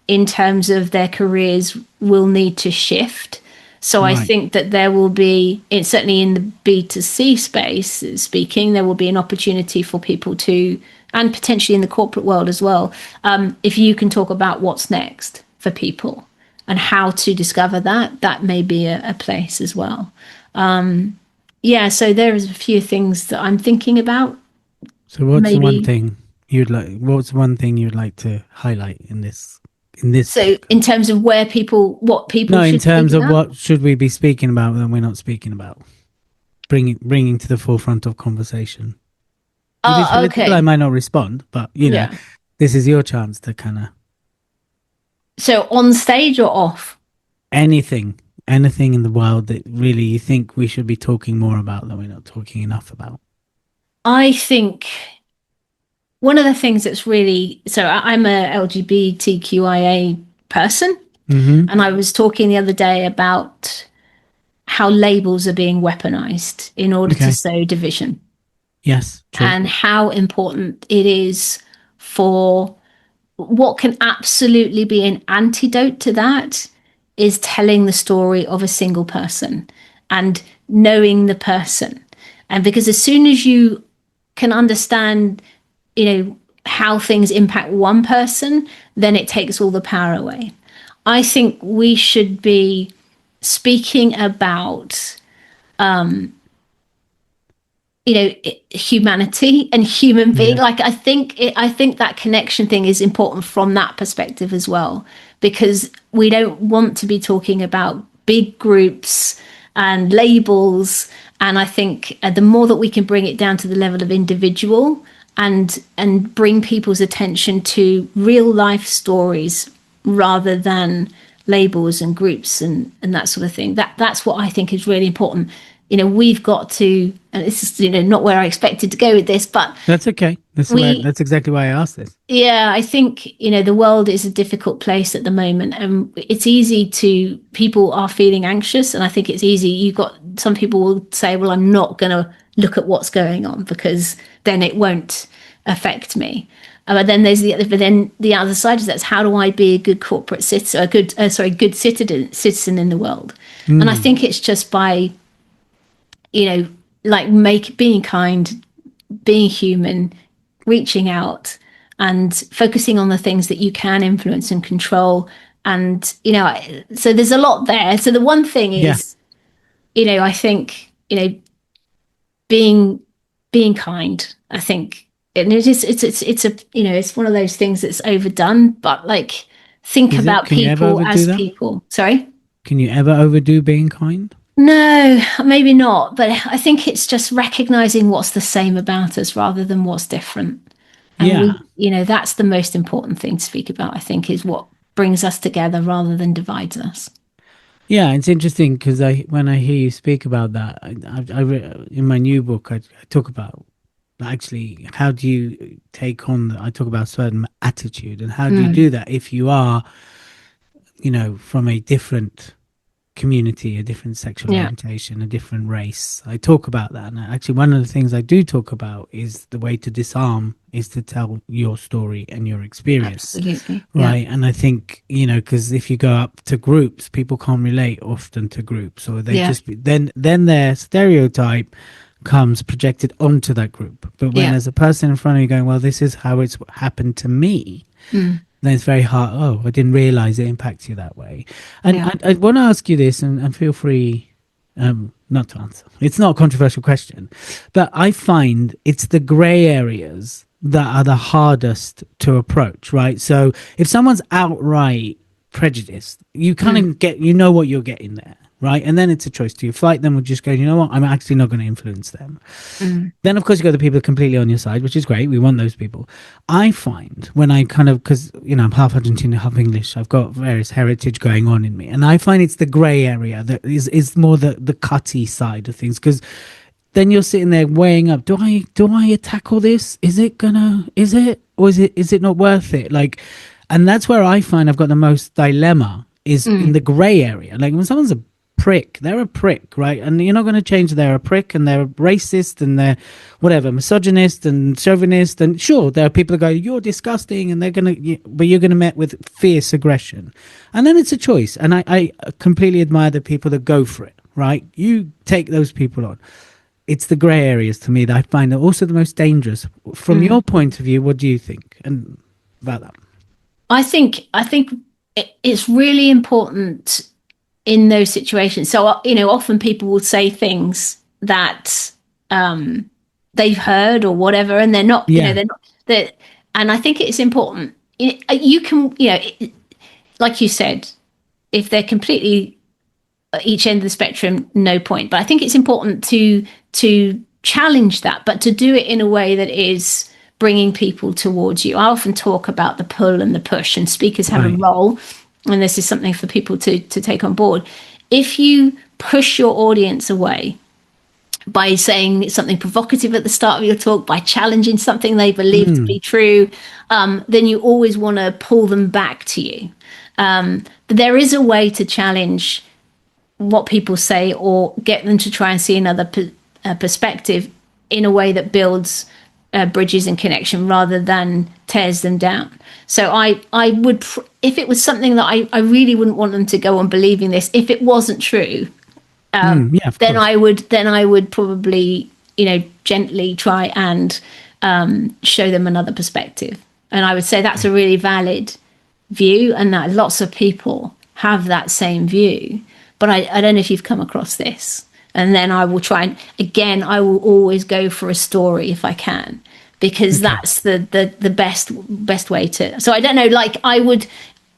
in terms of their careers will need to shift. So right. I think that there will be, certainly in the B2C space speaking, there will be an opportunity for people to, and potentially in the corporate world as well, if you can talk about what's next for people and how to discover that may be a place as well. So there is a few things that I'm thinking about. So what's one thing you'd like to highlight in this? So in terms of what people in terms of what should we be speaking about that we're not speaking about, bringing to the forefront of conversation. Okay. I might not respond, but this is your chance to kind of. So on stage or off? Anything in the world that really you think we should be talking more about that we're not talking enough about. I think one of the things that's really, so I'm a LGBTQIA person, and I was talking the other day about how labels are being weaponized in order to sow division. Yes, true. And how important it is for what can absolutely be an antidote to that is telling the story of a single person and knowing the person. And because as soon as you can understand, how things impact one person, then it takes all the power away. I think we should be speaking about, humanity and human being. Like I think that connection thing is important from that perspective as well, because we don't want to be talking about big groups and labels. And I think the more that we can bring it down to the level of individual and bring people's attention to real life stories rather than labels and groups and that sort of thing, that's what I think is really important. We've got to, and this is not where I expected to go with this, but that's okay. That's exactly why I asked this. Yeah, I think the world is a difficult place at the moment, and it's easy people are feeling anxious, and I think it's easy. You've got some people will say, "Well, I'm not going to look at what's going on because then it won't affect me." But then the other side is that's how do I be a good corporate citizen, good citizen in the world? And I think it's just by being kind, being human, reaching out and focusing on the things that you can influence and control. And, so there's a lot there. So the one thing is, I think, being kind, I think, and it's one of those things that's overdone, but think about people as people. Sorry? Can you ever overdo being kind? No, maybe not. But I think it's just recognizing what's the same about us rather than what's different. And Yeah. that's the most important thing to speak about, I think, is what brings us together rather than divides us. Yeah, it's interesting because when I hear you speak about that, in my new book, I talk about actually how do you take on, I talk about certain attitude and how do you do that if you are, from a different community, a different sexual Yeah, orientation, a different race. I talk about that. And actually, one of the things I do talk about is the way to disarm is to tell your story and your experience. absolutely. Yeah, Right. And I think, because if you go up to groups, people can't relate often to groups, or they yeah, just, then their stereotype comes projected onto that group. But when yeah. there's a person in front of you going, well, this is how it's happened to me, then it's very hard. Oh, I didn't realize it impacts you that way. And Yeah. I want to ask you this, and feel free not to answer. It's not a controversial question, but I find it's the gray areas that are the hardest to approach, right? So if someone's outright prejudiced, you kind of get, what you're getting there, right? And then it's a choice. Do you fight them or just go, you know what, I'm actually not going to influence them? Then, of course, you got the people completely on your side, which is great. We want those people. I find when I kind of, because, I'm half Argentine, half English, I've got various heritage going on in me. And I find it's the gray area that is more the cutty side of things. Because then you're sitting there weighing up, do I tackle this? Is it, or is it not worth it? Like, and that's where I find I've got the most dilemma is in the gray area. Like when someone's a prick, they're a prick, right? And you're not going to change they're a prick and they're racist and they're whatever, misogynist and chauvinist. And sure, there are people that go, you're disgusting, and they're going to, but you're going to met with fierce aggression. And then it's a choice. And I completely admire the people that go for it, right? You take those people on. It's the grey areas to me that I find are also the most dangerous. From your point of view, what do you think and about that? I think it's really important in those situations. So, often people will say things that they've heard or whatever, and they're not, Yeah. they're not that. And I think it's important. You can, like you said, if they're completely at each end of the spectrum, no point. But I think it's important to challenge that, but to do it in a way that is bringing people towards you. I often talk about the pull and the push, and speakers have a role. And this is something for people to take on board. If you push your audience away by saying something provocative at the start of your talk, by challenging something they believe to be true, then you always want to pull them back to you. But there is a way to challenge what people say or get them to try and see another perspective in a way that builds bridges and connection rather than tears them down. So I would, if it was something that I really wouldn't want them to go on believing this, if it wasn't true, then I would probably, gently try and show them another perspective. And I would say that's a really valid view, and that lots of people have that same view. But I don't know if you've come across this. And then I will try and, again, I will always go for a story if I can, because that's the best way to. So I don't know, like I would,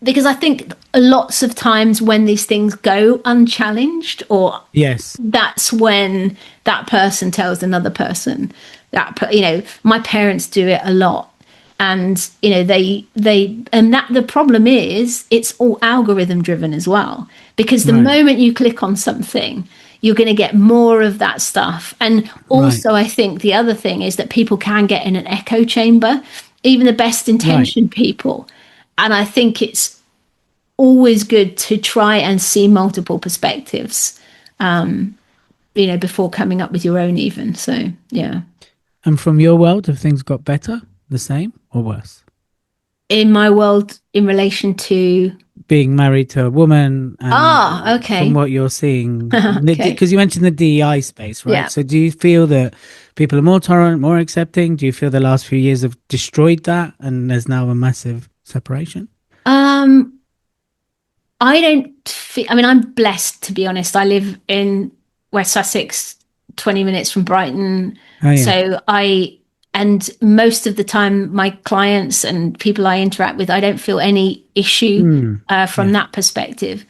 because I think lots of times when these things go unchallenged, or yes, that's when that person tells another person that, my parents do it a lot. And, they and that the problem is it's all algorithm driven as well, because the moment you click on something, you're going to get more of that stuff. And also, I think the other thing is that people can get in an echo chamber, even the best intentioned people. And I think it's always good to try and see multiple perspectives, before coming up with your own even. So, yeah. And from your world, have things got better, the same, or worse? In my world, in relation to being married to a woman. And okay. From what you're seeing, Okay. because you mentioned the DEI space, right? Yeah. So do you feel that people are more tolerant, more accepting? Do you feel the last few years have destroyed that and there's now a massive separation? I don't feel, I'm blessed, to be honest. I live in West Sussex, 20 minutes from Brighton. Oh, yeah. So and most of the time, my clients and people I interact with, I don't feel any issue from that perspective.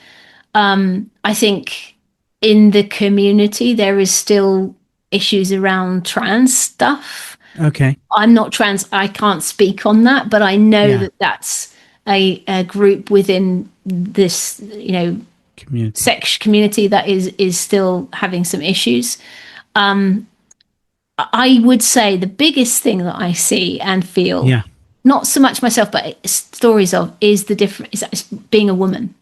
I think in the community, there is still issues around trans stuff. Okay. I'm not trans. I can't speak on that, but I know Yeah. that that's a group within this, Community. sex community that is still having some issues. I would say the biggest thing that I see and feel, Yeah. not so much myself, but stories of, is the difference is being a woman.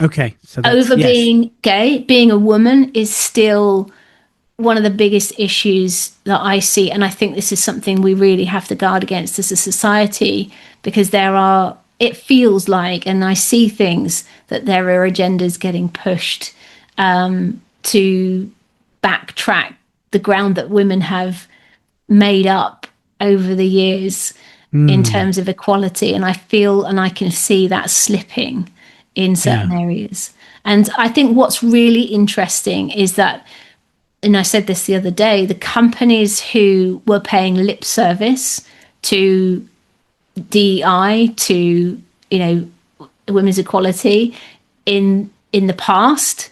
Okay. So that's, Over yes. being gay, being a woman is still one of the biggest issues that I see. And I think this is something we really have to guard against as a society, because it feels like, and I see things, that there are agendas getting pushed to backtrack the ground that women have made up over the years in terms of equality. And I feel, and I can see that slipping in certain areas. And I think what's really interesting is that, and I said this the other day, the companies who were paying lip service to DEI, to, women's equality in the past,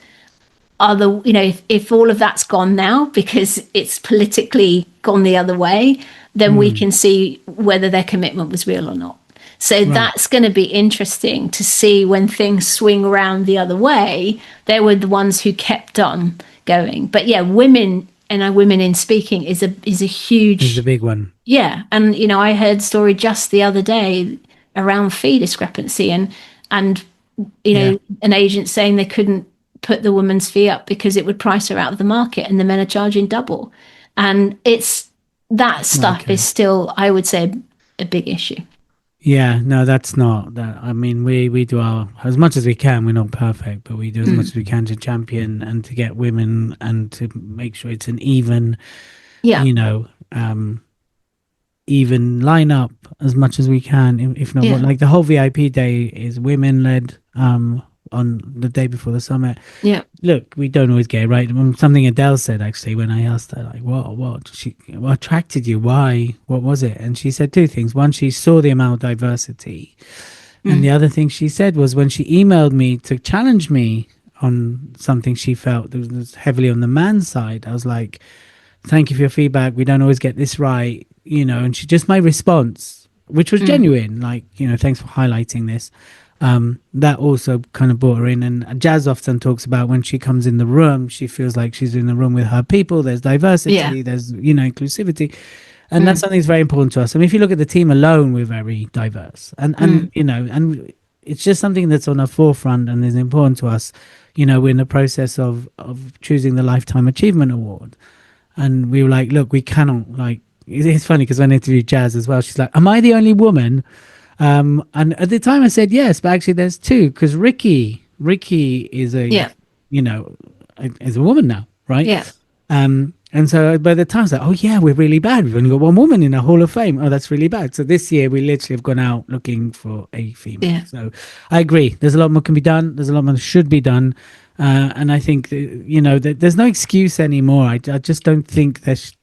are the, if all of that's gone now because it's politically gone the other way, then we can see whether their commitment was real or not. So that's going to be interesting to see when things swing around the other way. They were the ones who kept on going. But yeah, women in speaking is a huge, Is the big one. yeah. And I heard a story just the other day around fee discrepancy, and an agent saying they couldn't put the woman's fee up because it would price her out of the market, and the men are charging double. And it's that stuff is still, I would say, a big issue. Yeah, no, that's not that. I mean, we do our as much as we can. We're not perfect, but we do as much as we can to champion and to get women and to make sure it's an even, Yeah. Even line up as much as we can. If not, like the whole VIP day is women led. On the day before the summit. Yeah. Look, we don't always get it right. Something Adele said actually when I asked her, like, what attracted you? Why? What was it? And she said two things. One, she saw the amount of diversity. And the other thing she said was when she emailed me to challenge me on something she felt that was heavily on the man's side, I was like, thank you for your feedback. We don't always get this right, and my response, which was genuine, like, thanks for highlighting this. That also kind of brought her in. And Jazz often talks about when she comes in the room, she feels like she's in the room with her people. There's diversity, there's, inclusivity. And that's something that's very important to us. I mean, if you look at the team alone, we're very diverse. And and it's just something that's on our forefront and is important to us. We're in the process of choosing the Lifetime Achievement Award. And we were like, look, we cannot, like, it's funny because when I interviewed Jazz as well, she's like, am I the only woman? And at the time I said yes, but actually there's two, because Ricky is is a woman now, right? Yeah. And so by the time I was like, oh yeah, we're really bad. We've only got one woman in our Hall of Fame. Oh, that's really bad. So this year we literally have gone out looking for a female. Yeah. So I agree. There's a lot more can be done. There's a lot more that should be done. And I think there's no excuse anymore. I just don't think there's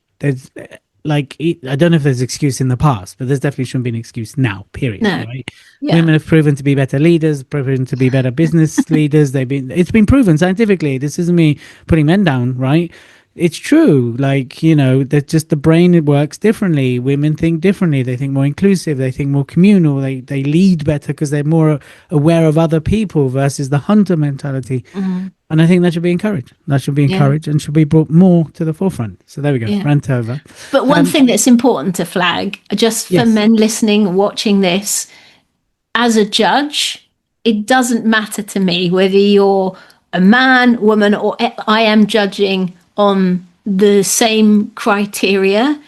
like, I don't know if there's excuse in the past, but there's definitely shouldn't be an excuse now, period. No. Right? Yeah. Women have proven to be better leaders, proven to be better business leaders. It's been proven scientifically. This isn't me putting men down, right? It's true. Like, that just the brain, it works differently. Women think differently. They think more inclusive. They think more communal. They lead better because they're more aware of other people versus the hunter mentality. And I think that should be encouraged. That should be encouraged and should be brought more to the forefront. So there we go. Rant over. But one thing that's important to flag, just for men listening, watching this, as a judge, it doesn't matter to me whether you're a man, woman, or I am judging on the same criteria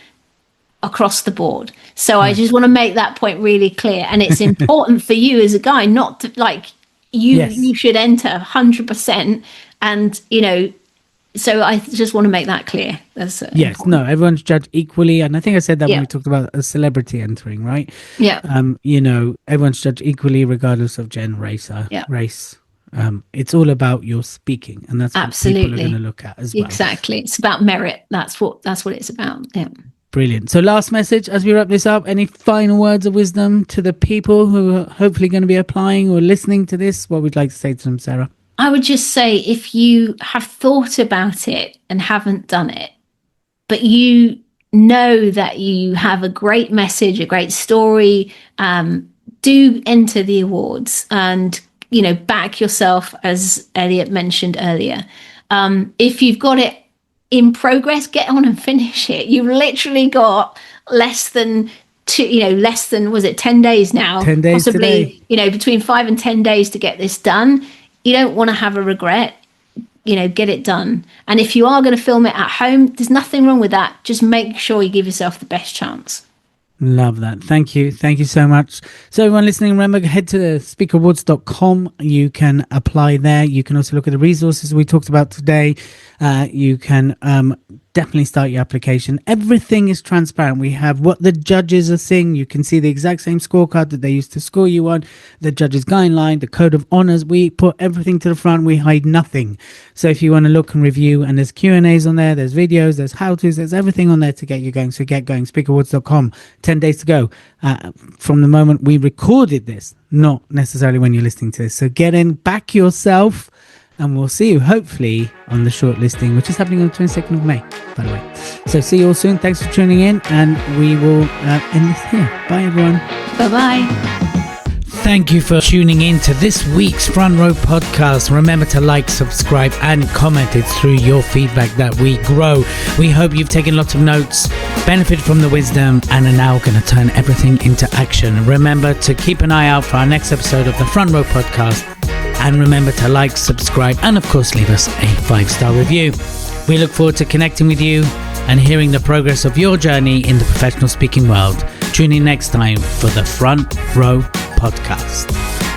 across the board. So I just want to make that point really clear. And it's important for you as a guy not to, like, you should enter 100%. And, so I just want to make that clear. That's yes, no, everyone's judged equally. And I think I said that when we talked about a celebrity entering, right? Yeah. Everyone's judged equally regardless of race. It's all about your speaking, and that's what people are going to look at as well. Exactly. It's about merit. That's what it's about. Yeah. Brilliant. So last message as we wrap this up, any final words of wisdom to the people who are hopefully going to be applying or listening to this? What would you like to say to them, Sarah? I would just say, if you have thought about it and haven't done it, but you know that you have a great message, a great story, do enter the awards and, back yourself, as Elliot mentioned earlier. If you've got it in progress, get on and finish it. You've literally got less than 10 days now, 10 days possibly, today. Between 5 and 10 days to get this done. You don't want to have a regret. Get it done. And if you are going to film it at home, there's nothing wrong with that. Just make sure you give yourself the best chance. Love that. Thank you. Thank you so much. So everyone listening, remember, head to speakawards.com. You can apply there. You can also look at the resources we talked about today. You can definitely start your application. Everything is transparent. We have what the judges are seeing. You can see the exact same scorecard that they used to score you on, the judges guideline, the code of honors. We put everything to the front. We hide nothing. So if you want to look and review, and there's Q&As on there, there's videos, there's how-tos, there's everything on there to get you going. So get going. Speakawards.com. 10 days to go from the moment we recorded this, not necessarily when you're listening to this. So get in, back yourself, and we'll see you hopefully on the shortlisting, which is happening on the 22nd of May, by the way. So see you all soon. Thanks for tuning in, and we will end this here. Bye, everyone. Bye-bye. Thank you for tuning in to this week's Front Row Podcast. Remember to like, subscribe, and comment. It's through your feedback that we grow. We hope you've taken lots of notes, benefited from the wisdom, and are now going to turn everything into action. Remember to keep an eye out for our next episode of the Front Row Podcast. And remember to like, subscribe, and of course leave us a 5-star review. We look forward to connecting with you and hearing the progress of your journey in the professional speaking world. Tune in next time for the Front Row Podcast.